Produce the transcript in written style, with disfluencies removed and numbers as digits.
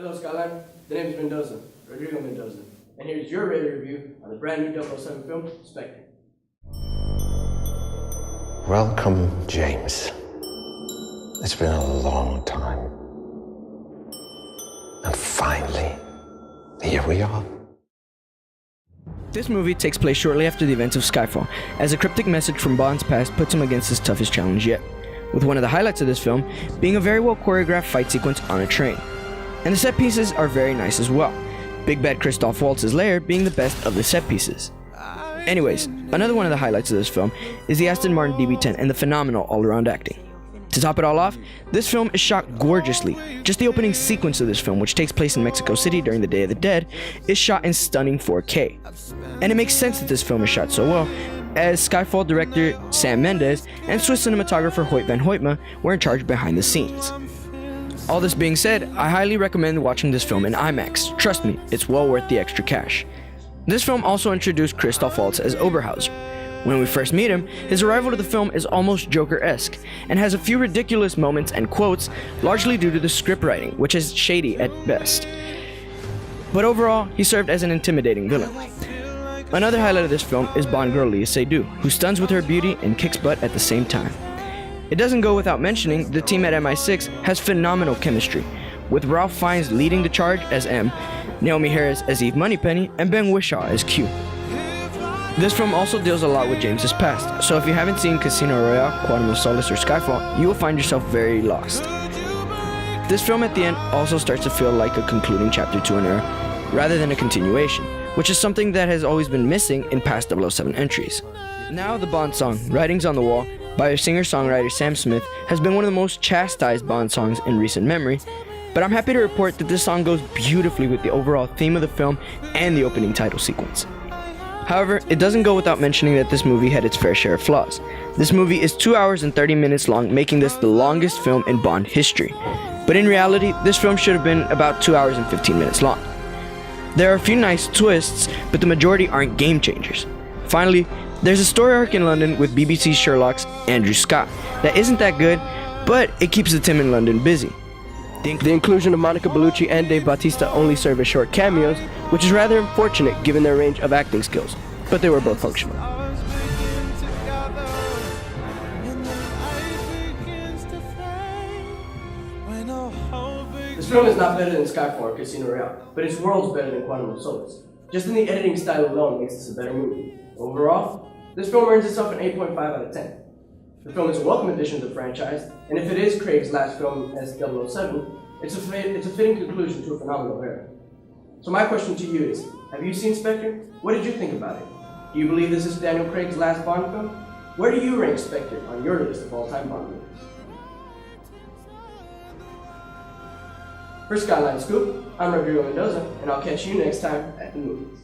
Hello Skyline, the name is Mendoza, Rodrigo Mendoza, and here's your rated review on the brand new 007 film, Spectre. Welcome, James. It's been a long time. And finally, here we are. This movie takes place shortly after the events of Skyfall, as a cryptic message from Bond's past puts him against his toughest challenge yet, with one of the highlights of this film being a very well choreographed fight sequence on a train. And the set pieces are very nice as well, Big Bad Christoph Waltz's lair being the best of the set pieces. Anyways, another one of the highlights of this film is the Aston Martin DB10 and the phenomenal all-around acting. To top it all off, this film is shot gorgeously. Just the opening sequence of this film, which takes place in Mexico City during the Day of the Dead, is shot in stunning 4K. And it makes sense that this film is shot so well, as Skyfall director Sam Mendes and Swiss cinematographer Hoyt van Hoytma were in charge behind the scenes. All this being said, I highly recommend watching this film in IMAX. Trust me, it's well worth the extra cash. This film also introduced Christoph Waltz as Oberhauser. When we first meet him, his arrival to the film is almost Joker-esque, and has a few ridiculous moments and quotes, largely due to the script writing, which is shady at best. But overall, he served as an intimidating villain. Another highlight of this film is Bond girl Léa Seydoux, who stuns with her beauty and kicks butt at the same time. It doesn't go without mentioning the team at MI6 has phenomenal chemistry, with Ralph Fiennes leading the charge as M, Naomi Harris as Eve Moneypenny, and Ben Whishaw as Q. This film also deals a lot with James's past, so if you haven't seen Casino Royale, Quantum of Solace, or Skyfall, you will find yourself very lost. This film at the end also starts to feel like a concluding chapter to an era, rather than a continuation, which is something that has always been missing in past 007 entries. Now the Bond song, Writings on the Wall, by singer-songwriter Sam Smith, has been one of the most chastised Bond songs in recent memory, but I'm happy to report that this song goes beautifully with the overall theme of the film and the opening title sequence. However, it doesn't go without mentioning that this movie had its fair share of flaws. This movie is 2 hours and 30 minutes long, making this the longest film in Bond history. But in reality, this film should have been about 2 hours and 15 minutes long. There are a few nice twists, but the majority aren't game changers. Finally, there's a story arc in London with BBC Sherlock's Andrew Scott that isn't that good, but it keeps the Tim in London busy. The inclusion of Monica Bellucci and Dave Bautista only serve as short cameos, which is rather unfortunate given their range of acting skills, but they were both functional. This film is not better than Skyfall or Casino Royale, but it's worlds better than Quantum of Solace. Just in the editing style alone makes this a better movie. Overall, this film earns itself an 8.5 out of 10. The film is a welcome addition to the franchise, and if it is Craig's last film as 007, it's a fitting conclusion to a phenomenal era. So my question to you is, have you seen Spectre? What did you think about it? Do you believe this is Daniel Craig's last Bond film? Where do you rank Spectre on your list of all-time Bond movies? For Skyline Scoop, I'm Rodrigo Mendoza, and I'll catch you next time at the movies.